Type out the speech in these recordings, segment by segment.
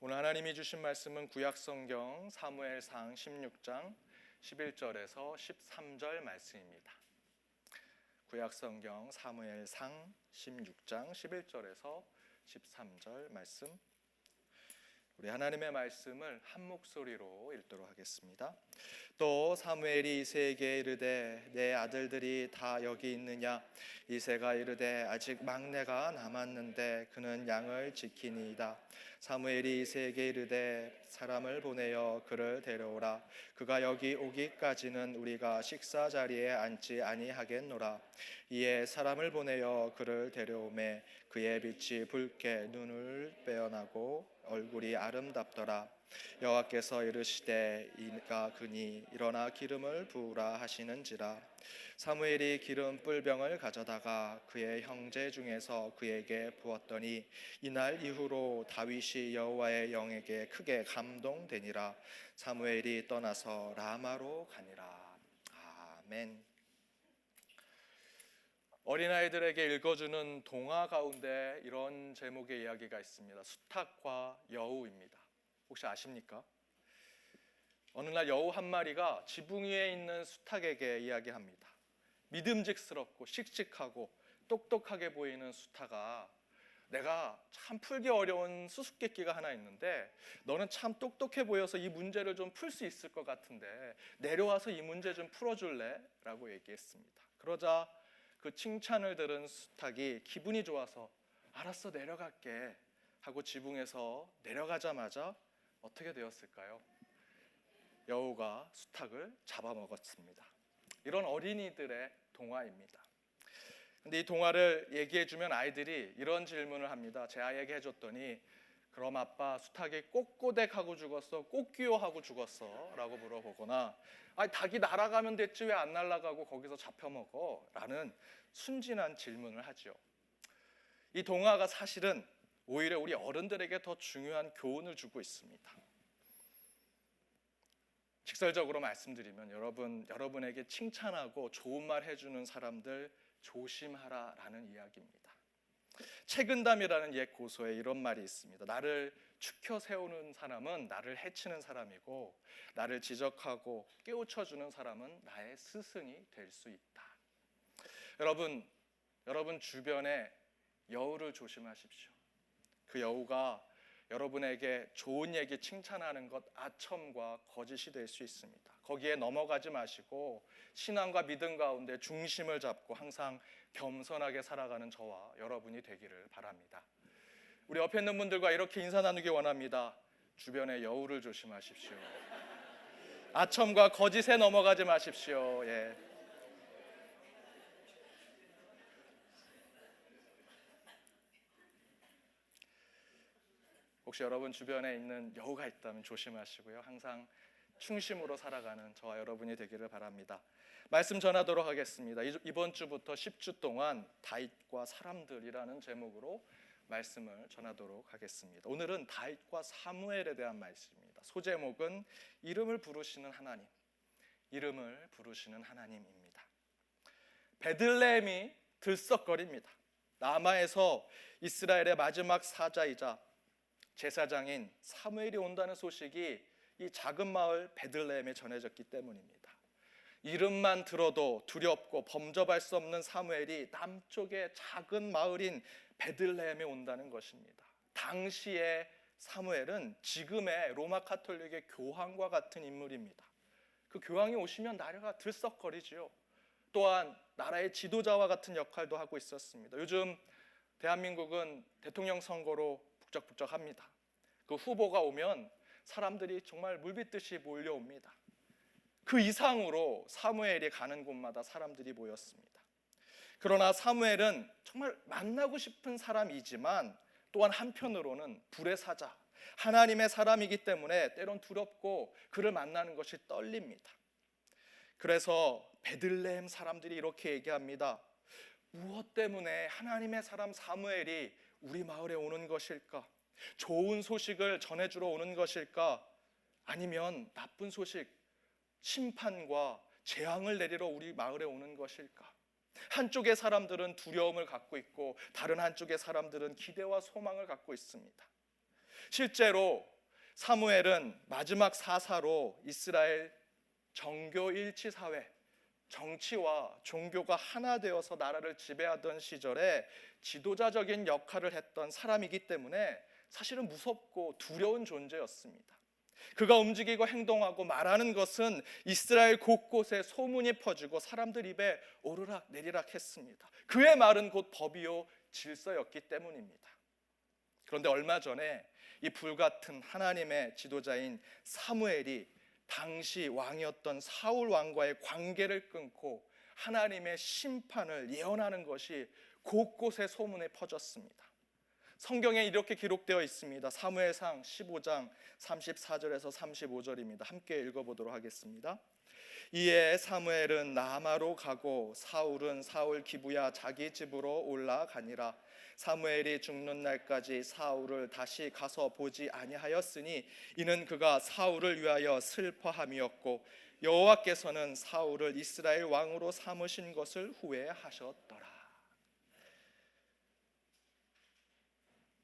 오늘 하나님이 주신 말씀은 구약성경 사무엘상 16장 11절에서 13절 말씀입니다. 구약성경 사무엘상 16장 11절에서 13절 말씀, 우리 하나님의 말씀을 한 목소리로 읽도록 하겠습니다. 또 사무엘이 이새에게 이르되 내 아들들이 다 여기 있느냐? 이새가 이르되 아직 막내가 남았는데 그는 양을 지키니이다. 사무엘이 이새에게 이르되 사람을 보내어 그를 데려오라. 그가 여기 오기까지는 우리가 식사 자리에 앉지 아니하겠노라. 이에 사람을 보내어 그를 데려오매 그의 빛이 붉게 눈을 빼어나고 얼굴이 아름답더라. 여호와께서 이르시되 이가 그니 일어나 기름을 부으라 하시는지라. 사무엘이 기름 뿔병을 가져다가 그의 형제 중에서 그에게 부었더니 이날 이후로 다윗이 여호와의 영에게 크게 감동되니라. 사무엘이 떠나서 라마로 가니라. 아멘. 어린아이들에게 읽어주는 동화 가운데 이런 제목의 이야기가 있습니다. 수탉과 여우입니다. 혹시 아십니까? 어느 날 여우 한 마리가 지붕 위에 있는 수탉에게 이야기합니다. 믿음직스럽고 씩씩하고 똑똑하게 보이는 수탉아, 내가 참 풀기 어려운 수수께끼가 하나 있는데 너는 참 똑똑해 보여서 이 문제를 좀 풀 수 있을 것 같은데 내려와서 이 문제 좀 풀어줄래? 라고 얘기했습니다. 그러자 그 칭찬을 들은 수탉이 기분이 좋아서 알았어, 내려갈게 하고 지붕에서 내려가자마자 어떻게 되었을까요? 여우가 수탉을 잡아먹었습니다. 이런 어린이들의 동화입니다. 근데 이 동화를 얘기해주면 아이들이 이런 질문을 합니다. 제 아이에게 해줬더니 그럼 아빠 수탉이 꼬꼬댁하고 죽었어? 꼬끼요하고 죽었어? 라고 물어보거나 아니 닭이 날아가면 됐지 왜 안 날아가고 거기서 잡혀먹어? 라는 순진한 질문을 하죠. 이 동화가 사실은 오히려 우리 어른들에게 더 중요한 교훈을 주고 있습니다. 직설적으로 말씀드리면 여러분에게 칭찬하고 좋은 말 해주는 사람들 조심하라라는 이야기입니다. 책은담이라는 옛 고서에 이런 말이 있습니다. 나를 추켜 세우는 사람은 나를 해치는 사람이고 나를 지적하고 깨우쳐주는 사람은 나의 스승이 될 수 있다. 여러분 주변에 여우를 조심하십시오. 그 여우가 여러분에게 좋은 얘기 칭찬하는 것 아첨과 거짓이 될 수 있습니다. 거기에 넘어가지 마시고 신앙과 믿음 가운데 중심을 잡고 항상 겸손하게 살아가는 저와 여러분이 되기를 바랍니다. 우리 옆에 있는 분들과 이렇게 인사 나누기 원합니다. 주변에 여우를 조심하십시오. 아첨과 거짓에 넘어가지 마십시오. 예. 혹시 여러분 주변에 있는 여우가 있다면 조심하시고요. 항상 충심으로 살아가는 저와 여러분이 되기를 바랍니다. 말씀 전하도록 하겠습니다. 이번 주부터 10주 동안 다윗과 사람들이라는 제목으로 말씀을 전하도록 하겠습니다. 오늘은 다윗과 사무엘에 대한 말씀입니다. 소제목은 이름을 부르시는 하나님, 이름을 부르시는 하나님입니다. 베들레헴이 들썩거립니다. 라마에서 이스라엘의 마지막 사자이자 제사장인 사무엘이 온다는 소식이 이 작은 마을 베들레헴에 전해졌기 때문입니다. 이름만 들어도 두렵고 범접할 수 없는 사무엘이 남쪽의 작은 마을인 베들레헴에 온다는 것입니다. 당시의 사무엘은 지금의 로마 카톨릭의 교황과 같은 인물입니다. 그 교황이 오시면 나라가 들썩거리지요. 또한 나라의 지도자와 같은 역할도 하고 있었습니다. 요즘 대한민국은 대통령 선거로 북적북적합니다. 그 후보가 오면 사람들이 정말 물빛듯이 몰려옵니다. 그 이상으로 사무엘이 가는 곳마다 사람들이 모였습니다. 그러나 사무엘은 정말 만나고 싶은 사람이지만 또한 한편으로는 불의 사자, 하나님의 사람이기 때문에 때론 두렵고 그를 만나는 것이 떨립니다. 그래서 베들레헴 사람들이 이렇게 얘기합니다. 무엇 때문에 하나님의 사람 사무엘이 우리 마을에 오는 것일까? 좋은 소식을 전해주러 오는 것일까? 아니면 나쁜 소식, 심판과 재앙을 내리러 우리 마을에 오는 것일까? 한쪽의 사람들은 두려움을 갖고 있고 다른 한쪽의 사람들은 기대와 소망을 갖고 있습니다. 실제로 사무엘은 마지막 사사로 이스라엘 정교일치 사회, 정치와 종교가 하나 되어서 나라를 지배하던 시절에 지도자적인 역할을 했던 사람이기 때문에 사실은 무섭고 두려운 존재였습니다. 그가 움직이고 행동하고 말하는 것은 이스라엘 곳곳에 소문이 퍼지고 사람들 입에 오르락 내리락 했습니다. 그의 말은 곧 법이요 질서였기 때문입니다. 그런데 얼마 전에 이 불같은 하나님의 지도자인 사무엘이 당시 왕이었던 사울 왕과의 관계를 끊고 하나님의 심판을 예언하는 것이 곳곳에 소문에 퍼졌습니다. 성경에 이렇게 기록되어 있습니다. 사무엘상 15장 34절에서 35절입니다. 함께 읽어보도록 하겠습니다. 이에 사무엘은 라마로 가고 사울은 사울 기브야 자기 집으로 올라가니라. 사무엘이 죽는 날까지 사울을 다시 가서 보지 아니하였으니 이는 그가 사울을 위하여 슬퍼함이었고 여호와께서는 사울을 이스라엘 왕으로 삼으신 것을 후회하셨더라.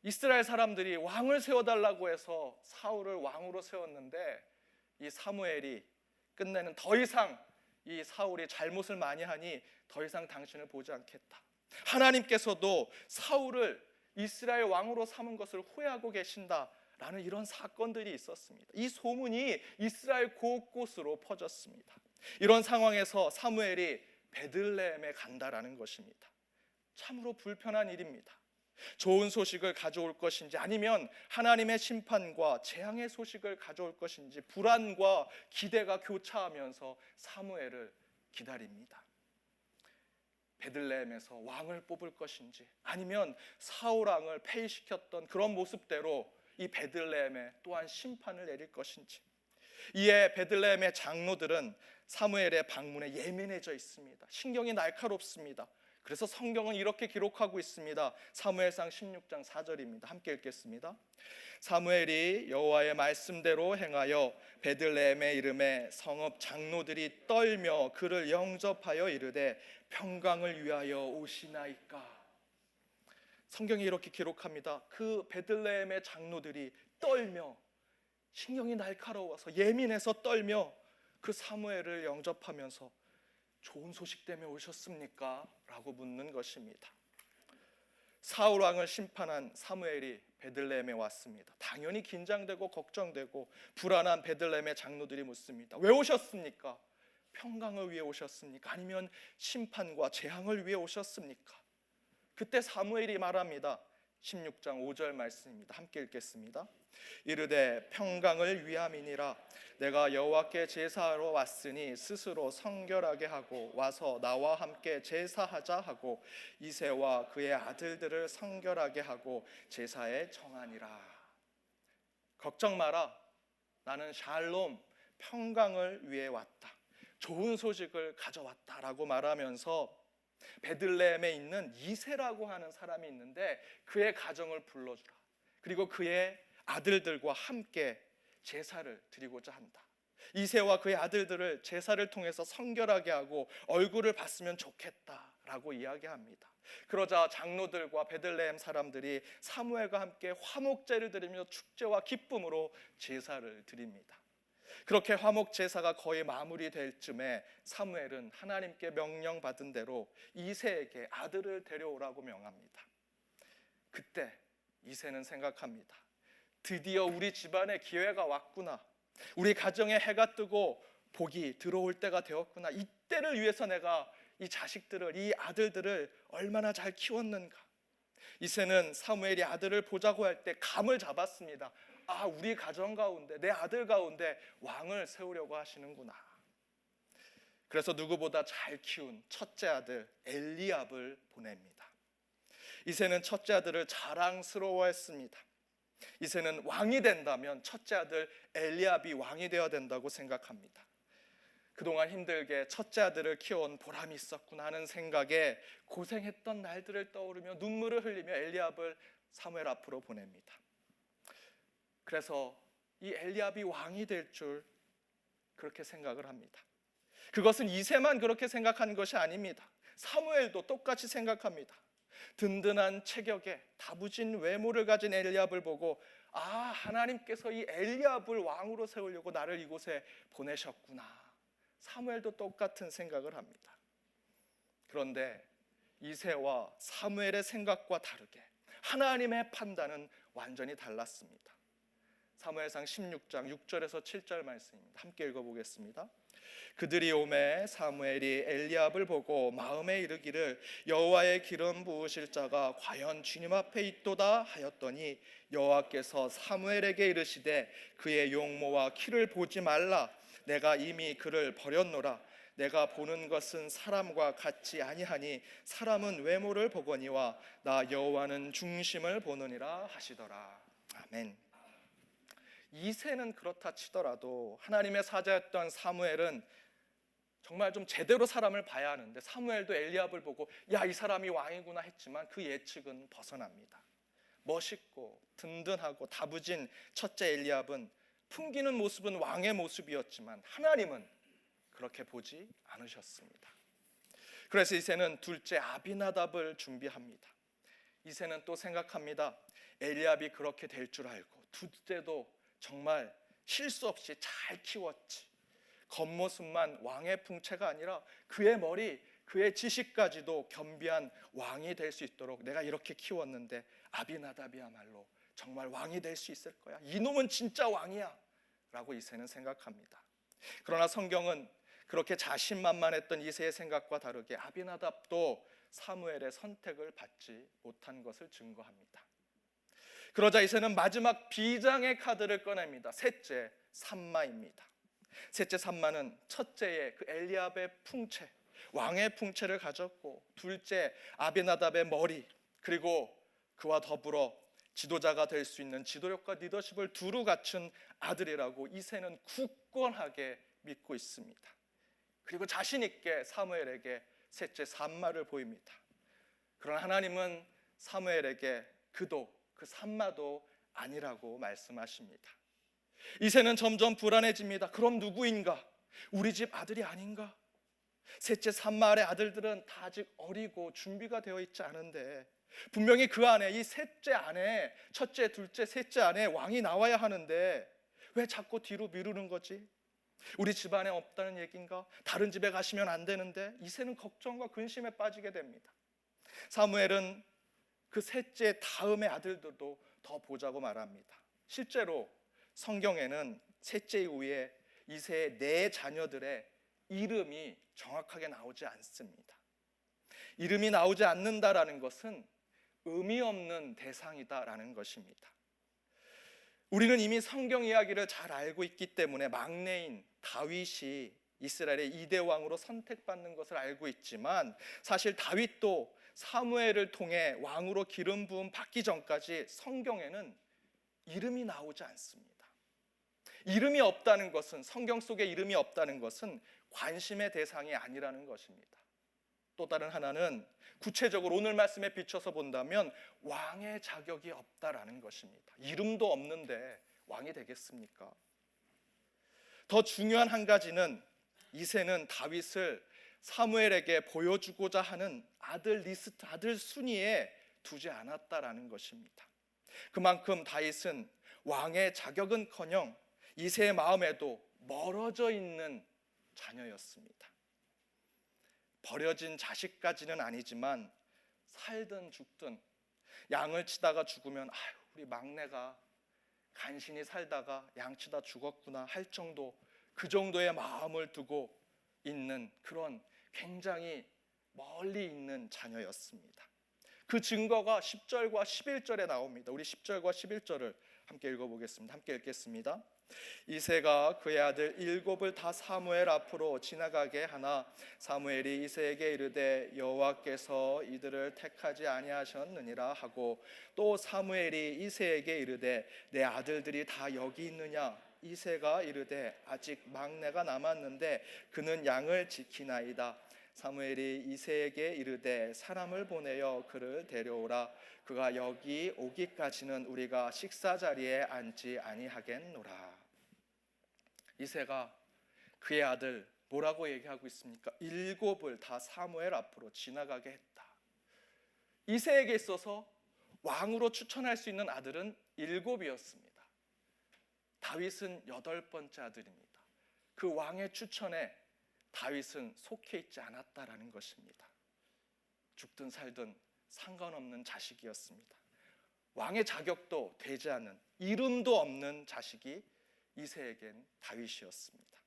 이스라엘 사람들이 왕을 세워달라고 해서 사울을 왕으로 세웠는데 이 사무엘이 끝내는 더 이상 이 사울이 잘못을 많이 하니 더 이상 당신을 보지 않겠다. 하나님께서도 사울을 이스라엘 왕으로 삼은 것을 후회하고 계신다라는 이런 사건들이 있었습니다. 이 소문이 이스라엘 곳곳으로 퍼졌습니다. 이런 상황에서 사무엘이 베들레헴에 간다라는 것입니다. 참으로 불편한 일입니다. 좋은 소식을 가져올 것인지 아니면 하나님의 심판과 재앙의 소식을 가져올 것인지 불안과 기대가 교차하면서 사무엘을 기다립니다. 베들레헴에서 왕을 뽑을 것인지 아니면 사울 왕을 폐위시켰던 그런 모습대로 이 베들레헴에 또한 심판을 내릴 것인지. 이에 베들레헴의 장로들은 사무엘의 방문에 예민해져 있습니다. 신경이 날카롭습니다. 그래서 성경은 이렇게 기록하고 있습니다. 사무엘상 16장 4절입니다. 함께 읽겠습니다. 사무엘이 여호와의 말씀대로 행하여 베들레헴에 이름에 성읍 장로들이 떨며 그를 영접하여 이르되 평강을 위하여 오시나이까. 성경이 이렇게 기록합니다. 그 베들레헴의 장로들이 떨며 신경이 날카로워서 예민해서 떨며 그 사무엘을 영접하면서 좋은 소식 때문에 오셨습니까? 라고 묻는 것입니다. 사울 왕을 심판한 사무엘이 베들레헴에 왔습니다. 당연히 긴장되고 걱정되고 불안한 베들레헴의 장로들이 묻습니다. 왜 오셨습니까? 평강을 위해 오셨습니까? 아니면 심판과 재앙을 위해 오셨습니까? 그때 사무엘이 말합니다. 16장 5절 말씀입니다. 함께 읽겠습니다. 이르되 평강을 위함이니라. 내가 여호와께 제사하러 왔으니 스스로 성결하게 하고 와서 나와 함께 제사하자 하고 이새와 그의 아들들을 성결하게 하고 제사에 정하니라. 걱정 마라. 나는 샬롬 평강을 위해 왔다. 좋은 소식을 가져왔다라고 말하면서 베들레헴에 있는 이새라고 하는 사람이 있는데 그의 가정을 불러주라. 그리고 그의 아들들과 함께 제사를 드리고자 한다. 이새와 그의 아들들을 제사를 통해서 성결하게 하고 얼굴을 봤으면 좋겠다라고 이야기합니다. 그러자 장로들과 베들레헴 사람들이 사무엘과 함께 화목제를 드리며 축제와 기쁨으로 제사를 드립니다. 그렇게 화목 제사가 거의 마무리될 쯤에 사무엘은 하나님께 명령받은 대로 이새에게 아들을 데려오라고 명합니다. 그때 이새는 생각합니다. 드디어 우리 집안에 기회가 왔구나. 우리 가정에 해가 뜨고 복이 들어올 때가 되었구나. 이때를 위해서 내가 이 자식들을, 이 아들들을 얼마나 잘 키웠는가. 이새는 사무엘이 아들을 보자고 할 때 감을 잡았습니다. 아, 우리 가정 가운데, 내 아들 가운데 왕을 세우려고 하시는구나. 그래서 누구보다 잘 키운 첫째 아들 엘리압을 보냅니다. 이새는 첫째 아들을 자랑스러워했습니다. 이새는 왕이 된다면 첫째 아들 엘리압이 왕이 되어야 된다고 생각합니다. 그동안 힘들게 첫째 아들을 키워온 보람이 있었구나 하는 생각에 고생했던 날들을 떠오르며 눈물을 흘리며 엘리압을 사무엘 앞으로 보냅니다. 그래서 이 엘리압이 왕이 될 줄 그렇게 생각을 합니다. 그것은 이새만 그렇게 생각한 것이 아닙니다. 사무엘도 똑같이 생각합니다. 든든한 체격에 다부진 외모를 가진 엘리압을 보고 하나님께서 이 엘리압을 왕으로 세우려고 나를 이곳에 보내셨구나. 사무엘도 똑같은 생각을 합니다. 그런데 이새와 사무엘의 생각과 다르게 하나님의 판단은 완전히 달랐습니다. 사무엘상 16장 6절에서 7절 말씀입니다. 함께 읽어보겠습니다. 그들이 오매 사무엘이 엘리압을 보고 마음에 이르기를 여호와의 기름 부으실 자가 과연 주님 앞에 있도다 하였더니 여호와께서 사무엘에게 이르시되 그의 용모와 키를 보지 말라. 내가 이미 그를 버렸노라. 내가 보는 것은 사람과 같지 아니하니 사람은 외모를 보거니와 나 여호와는 중심을 보느니라 하시더라. 아멘. 이새는 그렇다 치더라도 하나님의 사자였던 사무엘은 정말 좀 제대로 사람을 봐야 하는데 사무엘도 엘리압을 보고 이 사람이 왕이구나 했지만 그 예측은 벗어납니다. 멋있고 든든하고 다부진 첫째 엘리압은 풍기는 모습은 왕의 모습이었지만 하나님은 그렇게 보지 않으셨습니다. 그래서 이새는 둘째 아비나답을 준비합니다. 이새는 또 생각합니다. 엘리압이 그렇게 될 줄 알고 둘째도 정말 실수 없이 잘 키웠지. 겉모습만 왕의 풍채가 아니라 그의 머리, 그의 지식까지도 겸비한 왕이 될 수 있도록 내가 이렇게 키웠는데 아비나답이야말로 정말 왕이 될 수 있을 거야. 이놈은 진짜 왕이야 라고 이새는 생각합니다. 그러나 성경은 그렇게 자신만만했던 이새의 생각과 다르게 아비나답도 사무엘의 선택을 받지 못한 것을 증거합니다. 그러자 이새는 마지막 비장의 카드를 꺼냅니다. 셋째 삼마입니다. 셋째 삼마는 첫째의 그 엘리압의 풍채, 왕의 풍채를 가졌고 둘째 아비나답의 머리, 그리고 그와 더불어 지도자가 될 수 있는 지도력과 리더십을 두루 갖춘 아들이라고 이새는 굳건하게 믿고 있습니다. 그리고 자신 있게 사무엘에게 셋째 삼마를 보입니다. 그러나 하나님은 사무엘에게 그도 그 삼마도 아니라고 말씀하십니다. 이새는 점점 불안해집니다. 그럼 누구인가? 우리 집 아들이 아닌가? 셋째 삼마의 아들들은 다 아직 어리고 준비가 되어 있지 않은데 분명히 그 안에 이 셋째 안에 첫째, 둘째, 셋째 안에 왕이 나와야 하는데 왜 자꾸 뒤로 미루는 거지? 우리 집안에 없다는 얘기인가? 다른 집에 가시면 안 되는데 이새는 걱정과 근심에 빠지게 됩니다. 사무엘은 그 셋째 다음의 아들들도 더 보자고 말합니다. 실제로 성경에는 셋째 이후에 이새의 네 자녀들의 이름이 정확하게 나오지 않습니다. 이름이 나오지 않는다라는 것은 의미 없는 대상이다라는 것입니다. 우리는 이미 성경 이야기를 잘 알고 있기 때문에 막내인 다윗이 이스라엘의 2대 왕으로 선택받는 것을 알고 있지만 사실 다윗도 사무엘을 통해 왕으로 기름 부음 받기 전까지 성경에는 이름이 나오지 않습니다. 이름이 없다는 것은, 성경 속에 이름이 없다는 것은 관심의 대상이 아니라는 것입니다. 또 다른 하나는 구체적으로 오늘 말씀에 비춰서 본다면 왕의 자격이 없다라는 것입니다. 이름도 없는데 왕이 되겠습니까? 더 중요한 한 가지는 이새는 다윗을 사무엘에게 보여주고자 하는 아들 리스트, 아들 순위에 두지 않았다라는 것입니다. 그만큼 다윗은 왕의 자격은커녕 이새의 마음에도 멀어져 있는 자녀였습니다. 버려진 자식까지는 아니지만 살든 죽든 양을 치다가 죽으면 우리 막내가 간신히 살다가 양치다 죽었구나 할 정도, 그 정도의 마음을 두고 있는 그런 굉장히 멀리 있는 자녀였습니다. 그 증거가 10절과 11절에 나옵니다. 우리 10절과 11절을 함께 읽어보겠습니다. 함께 읽겠습니다. 이새가 그의 아들 7을 다 사무엘 앞으로 지나가게 하나 사무엘이 이새에게 이르되 여호와께서 이들을 택하지 아니하셨느니라 하고 또 사무엘이 이새에게 이르되 내 아들들이 다 여기 있느냐? 이새가 이르되 아직 막내가 남았는데 그는 양을 지키나이다. 사무엘이 이새에게 이르되 사람을 보내어 그를 데려오라. 그가 여기 오기까지는 우리가 식사 자리에 앉지 아니하겠노라. 이새가 그의 아들 뭐라고 얘기하고 있습니까? 7을 다 사무엘 앞으로 지나가게 했다. 이새에게 있어서 왕으로 추천할 수 있는 아들은 7이었습니다. 다윗은 8번째 아들입니다. 그 왕의 추천에 다윗은 속해 있지 않았다라는 것입니다. 죽든 살든 상관없는 자식이었습니다. 왕의 자격도 되지 않은, 이름도 없는 자식이 이새에겐 다윗이었습니다.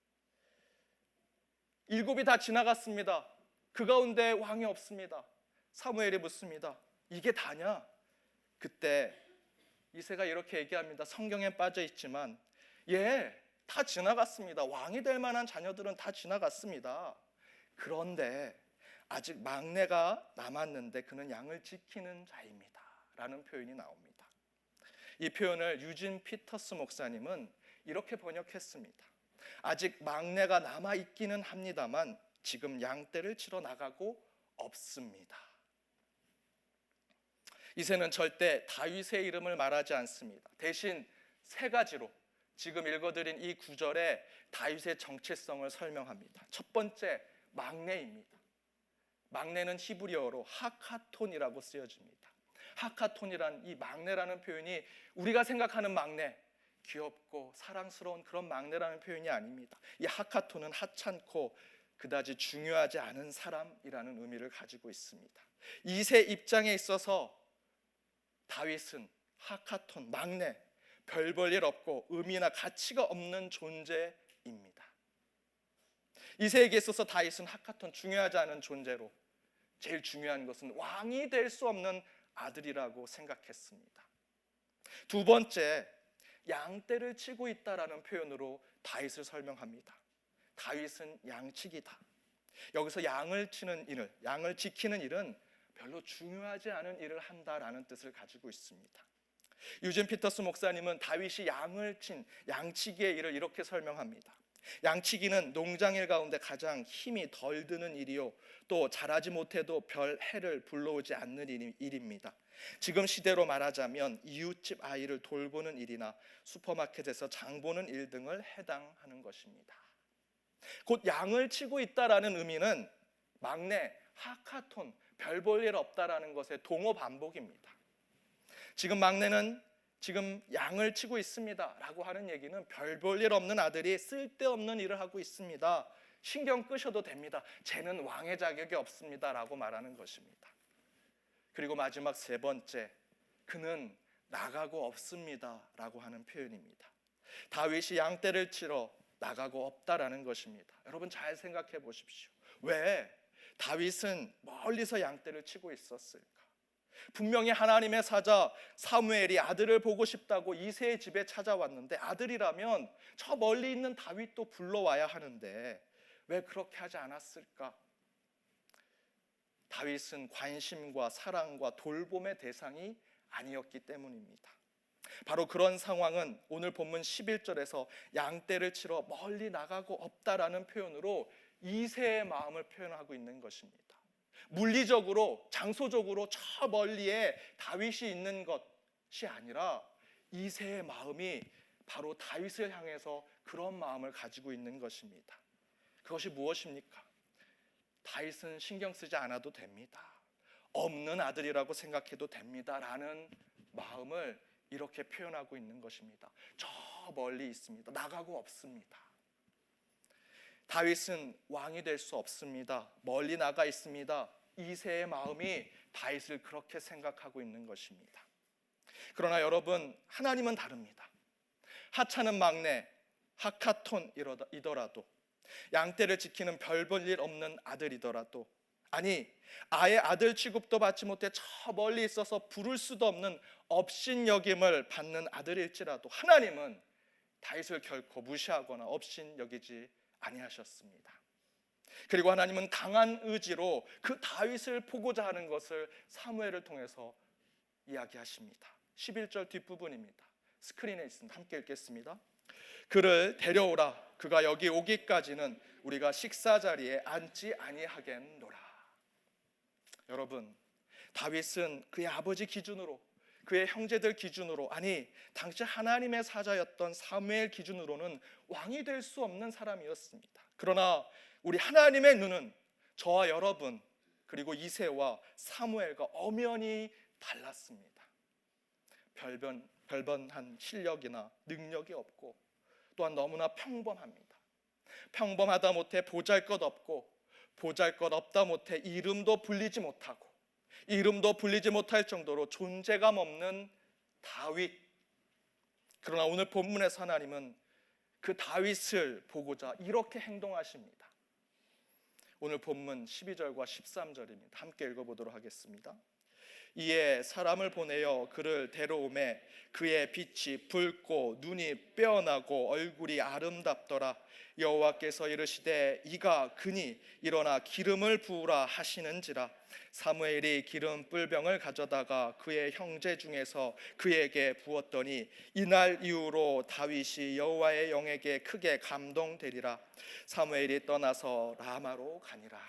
7이 다 지나갔습니다. 그 가운데 왕이 없습니다. 사무엘이 묻습니다. 이게 다냐? 그때 이새가 이렇게 얘기합니다. 성경에 빠져 있지만 다 지나갔습니다. 왕이 될 만한 자녀들은 다 지나갔습니다. 그런데 아직 막내가 남았는데 그는 양을 지키는 자입니다 라는 표현이 나옵니다. 이 표현을 유진 피터스 목사님은 이렇게 번역했습니다. 아직 막내가 남아있기는 합니다만 지금 양떼를 치러 나가고 없습니다. 이새는 절대 다윗의 이름을 말하지 않습니다. 대신 3가지로 지금 읽어드린 이 구절에 다윗의 정체성을 설명합니다. 첫 번째, 막내입니다. 막내는 히브리어로 하카톤이라고 쓰여집니다. 하카톤이란 이 막내라는 표현이 우리가 생각하는 막내, 귀엽고 사랑스러운 그런 막내라는 표현이 아닙니다. 이 하카톤은 하찮고 그다지 중요하지 않은 사람이라는 의미를 가지고 있습니다. 이새 입장에 있어서 다윗은 하카톤, 막내, 별 볼 일 없고 의미나 가치가 없는 존재입니다. 이새에게 있어서 다윗은 하카톤, 중요하지 않은 존재로, 제일 중요한 것은 왕이 될 수 없는 아들이라고 생각했습니다. 두 번째, 양떼를 치고 있다라는 표현으로 다윗을 설명합니다. 다윗은 양치기다. 여기서 양을 치는 일, 양을 지키는 일은 별로 중요하지 않은 일을 한다라는 뜻을 가지고 있습니다. 유진 피터스 목사님은 다윗이 양을 친 양치기의 일을 이렇게 설명합니다. 양치기는 농장일 가운데 가장 힘이 덜 드는 일이요, 또 잘하지 못해도 별 해를 불러오지 않는 일입니다. 지금 시대로 말하자면 이웃집 아이를 돌보는 일이나 슈퍼마켓에서 장 보는 일 등을 해당하는 것입니다. 곧 양을 치고 있다라는 의미는 막내, 하카톤, 별 볼 일 없다라는 것의 동어 반복입니다. 지금 막내는 지금 양을 치고 있습니다 라고 하는 얘기는 별 볼 일 없는 아들이 쓸데없는 일을 하고 있습니다, 신경 끄셔도 됩니다, 쟤는 왕의 자격이 없습니다 라고 말하는 것입니다. 그리고 마지막 3번째, 그는 나가고 없습니다 라고 하는 표현입니다. 다윗이 양떼를 치러 나가고 없다라는 것입니다. 여러분 잘 생각해 보십시오. 왜 다윗은 멀리서 양떼를 치고 있었을까? 분명히 하나님의 사자 사무엘이 아들을 보고 싶다고 이새의 집에 찾아왔는데, 아들이라면 저 멀리 있는 다윗도 불러와야 하는데 왜 그렇게 하지 않았을까? 다윗은 관심과 사랑과 돌봄의 대상이 아니었기 때문입니다. 바로 그런 상황은 오늘 본문 11절에서 양떼를 치러 멀리 나가고 없다라는 표현으로 이새의 마음을 표현하고 있는 것입니다. 물리적으로, 장소적으로 저 멀리에 다윗이 있는 것이 아니라 이새의 마음이 바로 다윗을 향해서 그런 마음을 가지고 있는 것입니다. 그것이 무엇입니까? 다윗은 신경 쓰지 않아도 됩니다, 없는 아들이라고 생각해도 됩니다 라는 마음을 이렇게 표현하고 있는 것입니다. 저 멀리 있습니다, 나가고 없습니다. 다윗은 왕이 될 수 없습니다, 멀리 나가 있습니다, 이새의 마음이 다윗을 그렇게 생각하고 있는 것입니다. 그러나 여러분, 하나님은 다릅니다. 하찮은 막내, 하카톤이더라도, 양떼를 지키는 별 볼 일 없는 아들이더라도, 아니 아예 아들 취급도 받지 못해 저 멀리 있어서 부를 수도 없는 업신여김을 받는 아들일지라도 하나님은 다윗을 결코 무시하거나 업신여기지 아니하셨습니다. 그리고 하나님은 강한 의지로 그 다윗을 보고자 하는 것을 사무엘을 통해서 이야기하십니다. 11절 뒷부분입니다. 스크린에 있습니다. 함께 읽겠습니다. 그를 데려오라. 그가 여기 오기까지는 우리가 식사 자리에 앉지 아니하겠노라. 여러분, 다윗은 그의 아버지 기준으로, 그의 형제들 기준으로, 아니 당시 하나님의 사자였던 사무엘 기준으로는 왕이 될 수 없는 사람이었습니다. 그러나 우리 하나님의 눈은 저와 여러분 그리고 이새와 사무엘과 엄연히 달랐습니다. 별번한 실력이나 능력이 없고 또한 너무나 평범합니다. 평범하다 못해 보잘것없고 보잘것없다 못해 이름도 불리지 못하고 이름도 불리지 못할 정도로 존재감 없는 다윗. 그러나 오늘 본문에서 하나님은 그 다윗을 보고자 이렇게 행동하십니다. 오늘 본문 12절과 13절입니다. 함께 읽어보도록 하겠습니다. 이에 사람을 보내어 그를 데려오매 그의 빛이 붉고 눈이 빼어나고 얼굴이 아름답더라. 여호와께서 이르시되 이가 그니 일어나 기름을 부으라 하시는지라. 사무엘이 기름 뿔병을 가져다가 그의 형제 중에서 그에게 부었더니 이날 이후로 다윗이 여호와의 영에게 크게 감동되리라. 사무엘이 떠나서 라마로 가니라.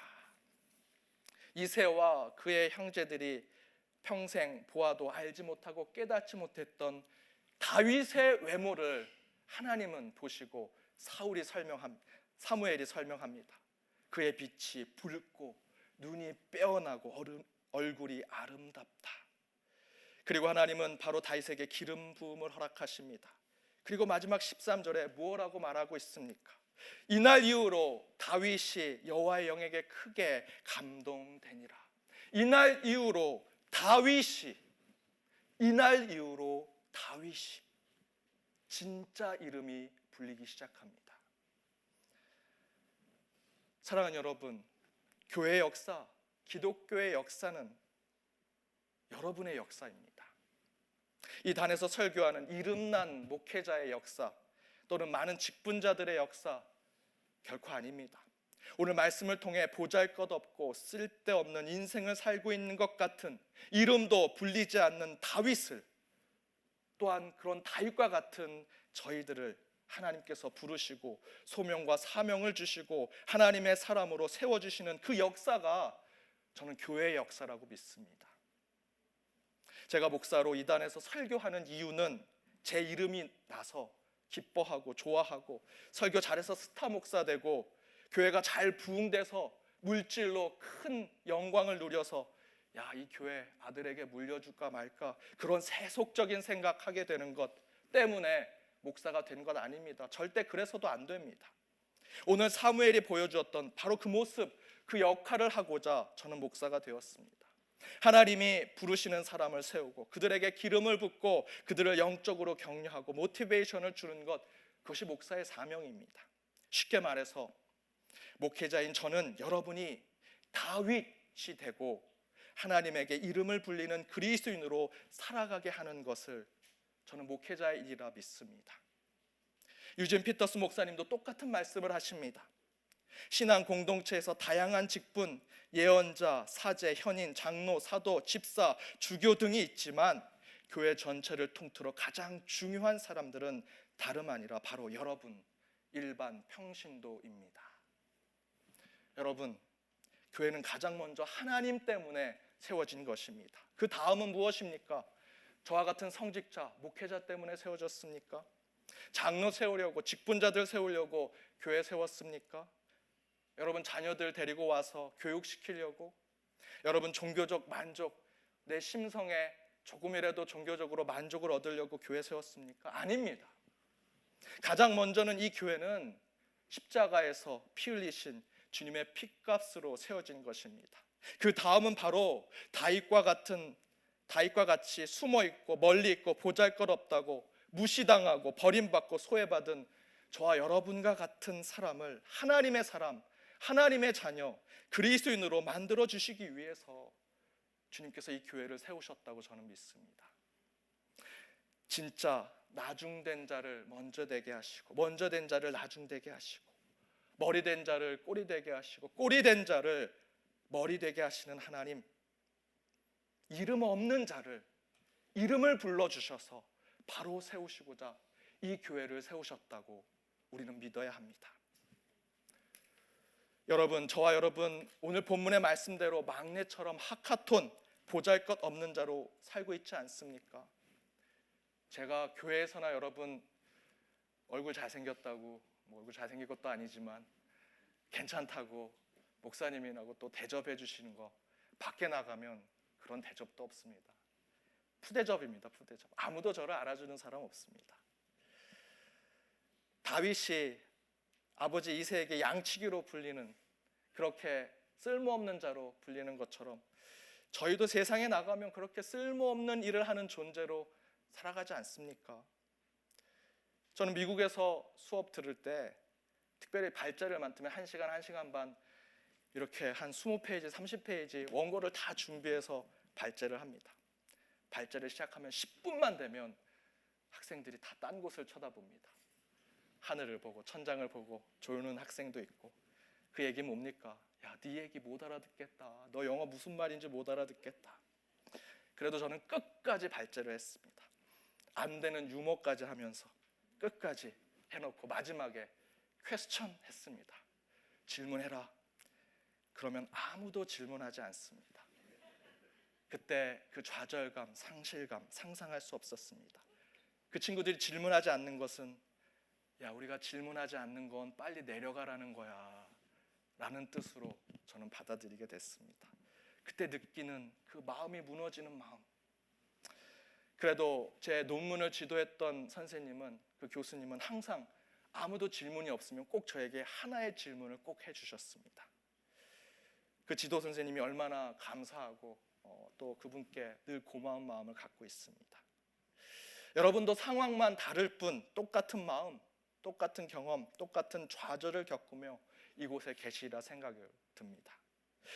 이새와 그의 형제들이 평생 보아도 알지 못하고 깨닫지 못했던 다윗의 외모를 하나님은 보시고 사무엘이 설명합니다. 그의 빛이 붉고 눈이 빼어나고 얼굴이 아름답다. 그리고 하나님은 바로 다윗에게 기름 부음을 허락하십니다. 그리고 마지막 13절에 무엇라고 말하고 있습니까? 이날 이후로 다윗이 여호와의 영에게 크게 감동되니라. 이날 이후로 다윗이 진짜 이름이 불리기 시작합니다. 사랑하는 여러분, 교회의 역사, 기독교의 역사는 여러분의 역사입니다. 이 단에서 설교하는 이름난 목회자의 역사 또는 많은 직분자들의 역사 결코 아닙니다. 오늘 말씀을 통해 보잘것없고 쓸데없는 인생을 살고 있는 것 같은 이름도 불리지 않는 다윗을, 또한 그런 다윗과 같은 저희들을 하나님께서 부르시고 소명과 사명을 주시고 하나님의 사람으로 세워주시는 그 역사가 저는 교회의 역사라고 믿습니다. 제가 목사로 이단에서 설교하는 이유는 제 이름이 나서 기뻐하고 좋아하고 설교 잘해서 스타 목사 되고 교회가 잘 부흥돼서 물질로 큰 영광을 누려서 이 교회 아들에게 물려줄까 말까 그런 세속적인 생각하게 되는 것 때문에 목사가 된 것 아닙니다. 절대 그래서도 안 됩니다. 오늘 사무엘이 보여주었던 바로 그 모습, 그 역할을 하고자 저는 목사가 되었습니다. 하나님이 부르시는 사람을 세우고 그들에게 기름을 붓고 그들을 영적으로 격려하고 모티베이션을 주는 것, 그것이 목사의 사명입니다. 쉽게 말해서 목회자인 저는 여러분이 다윗이 되고 하나님에게 이름을 불리는 그리스도인으로 살아가게 하는 것을 저는 목회자의 일이라 믿습니다. 유진 피터스 목사님도 똑같은 말씀을 하십니다. 신앙 공동체에서 다양한 직분, 예언자, 사제, 현인, 장로, 사도, 집사, 주교 등이 있지만 교회 전체를 통틀어 가장 중요한 사람들은 다름 아니라 바로 여러분, 일반 평신도입니다. 여러분, 교회는 가장 먼저 하나님 때문에 세워진 것입니다. 그 다음은 무엇입니까? 저와 같은 성직자, 목회자 때문에 세워졌습니까? 장로 세우려고, 직분자들 세우려고 교회 세웠습니까? 여러분 자녀들 데리고 와서 교육시키려고? 여러분 종교적 만족, 내 심성에 조금이라도 종교적으로 만족을 얻으려고 교회 세웠습니까? 아닙니다. 가장 먼저는 이 교회는 십자가에서 피 흘리신 주님의 피값으로 세워진 것입니다. 그 다음은 바로 다윗과 같이 숨어있고 멀리 있고 보잘것없다고 무시당하고 버림받고 소외받은 저와 여러분과 같은 사람을 하나님의 사람, 하나님의 자녀, 그리스도인으로 만들어 주시기 위해서 주님께서 이 교회를 세우셨다고 저는 믿습니다. 진짜 나중된 자를 먼저 되게 하시고 먼저 된 자를 나중되게 하시고 머리 된 자를 꼬리 되게 하시고 꼬리 된 자를 머리 되게 하시는 하나님, 이름 없는 자를 이름을 불러주셔서 바로 세우시고자 이 교회를 세우셨다고 우리는 믿어야 합니다. 여러분, 저와 여러분 오늘 본문의 말씀대로 막내처럼 하카톤, 보잘것 없는 자로 살고 있지 않습니까? 제가 교회에서나 여러분 얼굴 잘생겼다고, 얼굴 잘생긴 것도 아니지만 괜찮다고 목사님이라고 또 대접해 주시는 거, 밖에 나가면 그런 대접도 없습니다. 푸대접입니다. 푸대접. 아무도 저를 알아주는 사람 없습니다. 다윗이 아버지 이새에게 양치기로 불리는, 그렇게 쓸모없는 자로 불리는 것처럼 저희도 세상에 나가면 그렇게 쓸모없는 일을 하는 존재로 살아가지 않습니까? 저는 미국에서 수업 들을 때 특별히 발제를 맡으면 1시간, 1시간 반 이렇게 한 20페이지, 30페이지 원고를 다 준비해서 발제를 합니다. 발제를 시작하면 10분만 되면 학생들이 다 딴 곳을 쳐다봅니다. 하늘을 보고 천장을 보고 조는 학생도 있고, 그 얘기 뭡니까? 야, 네 얘기 못 알아듣겠다. 너 영어 무슨 말인지 못 알아듣겠다. 그래도 저는 끝까지 발제를 했습니다. 안 되는 유머까지 하면서 끝까지 해놓고 마지막에 퀘스천 했습니다. 질문해라. 그러면 아무도 질문하지 않습니다. 그때 그 좌절감, 상실감 상상할 수 없었습니다. 그 친구들이 질문하지 않는 것은, 야, 우리가 질문하지 않는 건 빨리 내려가라는 거야 라는 뜻으로 저는 받아들이게 됐습니다. 그때 느끼는 그 마음이 무너지는 마음. 그래도 제 논문을 지도했던 선생님은, 그 교수님은 항상 아무도 질문이 없으면 꼭 저에게 하나의 질문을 꼭 해주셨습니다. 그 지도 선생님이 얼마나 감사하고 또 그분께 늘 고마운 마음을 갖고 있습니다. 여러분도 상황만 다를 뿐 똑같은 마음, 똑같은 경험, 똑같은 좌절을 겪으며 이곳에 계시리라 생각이 듭니다.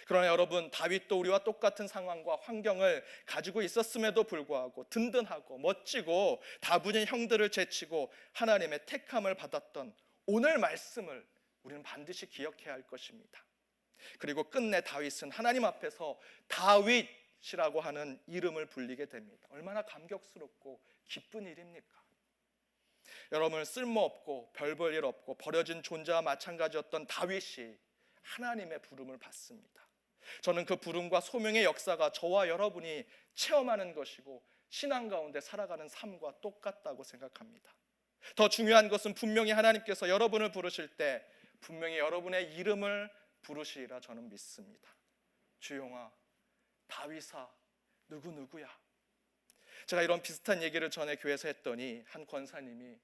그러나 여러분, 다윗도 우리와 똑같은 상황과 환경을 가지고 있었음에도 불구하고 든든하고 멋지고 다분히 형들을 제치고 하나님의 택함을 받았던 오늘 말씀을 우리는 반드시 기억해야 할 것입니다. 그리고 끝내 다윗은 하나님 앞에서 다윗이라고 하는 이름을 불리게 됩니다. 얼마나 감격스럽고 기쁜 일입니까? 여러분, 쓸모없고 별 볼 일 없고 버려진 존재와 마찬가지였던 다윗이 하나님의 부름을 받습니다. 저는 그 부름과 소명의 역사가 저와 여러분이 체험하는 것이고 신앙 가운데 살아가는 삶과 똑같다고 생각합니다. 더 중요한 것은 분명히 하나님께서 여러분을 부르실 때 분명히 여러분의 이름을 부르시리라 저는 믿습니다. 주용아, 다윗아, 누구누구야. 제가 이런 비슷한 얘기를 전에 교회에서 했더니 한 권사님이,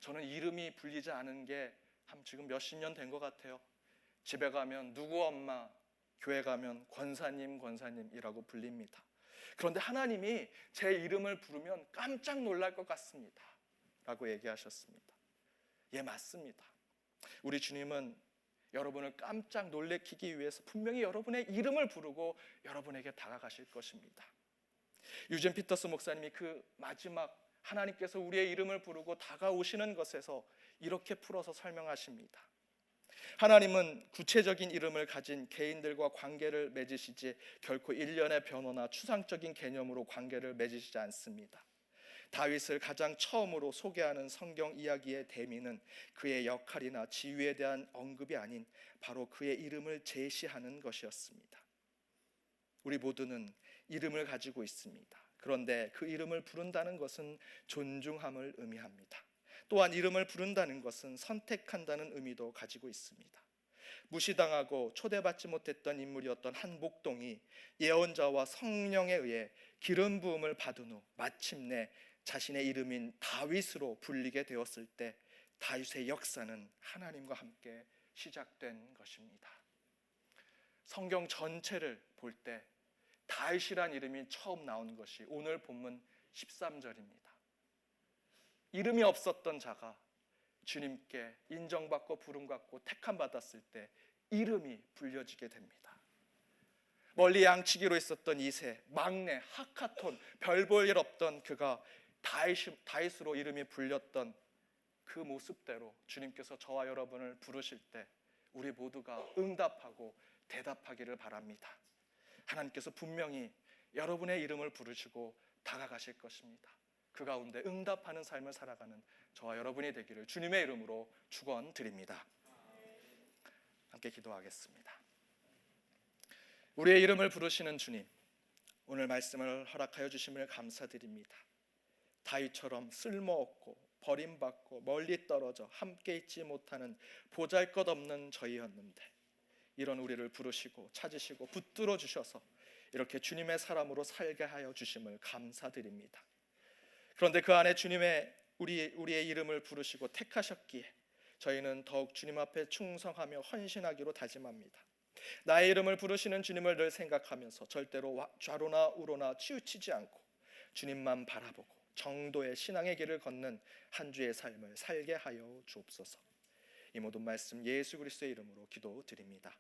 저는 이름이 불리지 않은 게 한 지금 몇십 년 된 것 같아요. 집에 가면 누구 엄마, 교회 가면 권사님이라고 불립니다. 그런데 하나님이 제 이름을 부르면 깜짝 놀랄 것 같습니다 라고 얘기하셨습니다. 예, 맞습니다. 우리 주님은 여러분을 깜짝 놀래키기 위해서 분명히 여러분의 이름을 부르고 여러분에게 다가가실 것입니다. 유진 피터스 목사님이 그 마지막 하나님께서 우리의 이름을 부르고 다가오시는 것에서 이렇게 풀어서 설명하십니다. 하나님은 구체적인 이름을 가진 개인들과 관계를 맺으시지 결코 일련의 변호나 추상적인 개념으로 관계를 맺으시지 않습니다. 다윗을 가장 처음으로 소개하는 성경 이야기의 대미는 그의 역할이나 지위에 대한 언급이 아닌 바로 그의 이름을 제시하는 것이었습니다. 우리 모두는 이름을 가지고 있습니다. 그런데 그 이름을 부른다는 것은 존중함을 의미합니다. 또한 이름을 부른다는 것은 선택한다는 의미도 가지고 있습니다. 무시당하고 초대받지 못했던 인물이었던 한 목동이 예언자와 성령에 의해 기름 부음을 받은 후 마침내 자신의 이름인 다윗으로 불리게 되었을 때 다윗의 역사는 하나님과 함께 시작된 것입니다. 성경 전체를 볼 때 다윗이란 이름이 처음 나온 것이 오늘 본문 13절입니다. 이름이 없었던 자가 주님께 인정받고 부름받고 택함받았을 때 이름이 불려지게 됩니다. 멀리 양치기로 있었던 이새, 막내 하카톤, 별 볼 일 없던 그가 다윗으로 이름이 불렸던 그 모습대로 주님께서 저와 여러분을 부르실 때 우리 모두가 응답하고 대답하기를 바랍니다. 하나님께서 분명히 여러분의 이름을 부르시고 다가가실 것입니다. 그 가운데 응답하는 삶을 살아가는 저와 여러분이 되기를 주님의 이름으로 축원드립니다. 함께 기도하겠습니다. 우리의 이름을 부르시는 주님, 오늘 말씀을 허락하여 주심을 감사드립니다. 다윗처럼 쓸모없고 버림받고 멀리 떨어져 함께 있지 못하는 보잘것없는 저희였는데 이런 우리를 부르시고 찾으시고 붙들어 주셔서 이렇게 주님의 사람으로 살게 하여 주심을 감사드립니다. 그런데 그 안에 주님의 우리의 이름을 부르시고 택하셨기에 저희는 더욱 주님 앞에 충성하며 헌신하기로 다짐합니다. 나의 이름을 부르시는 주님을 늘 생각하면서 절대로 좌로나 우로나 치우치지 않고 주님만 바라보고 정도의 신앙의 길을 걷는 한 주의 삶을 살게 하여 주옵소서. 이 모든 말씀 예수 그리스도의 이름으로 기도드립니다.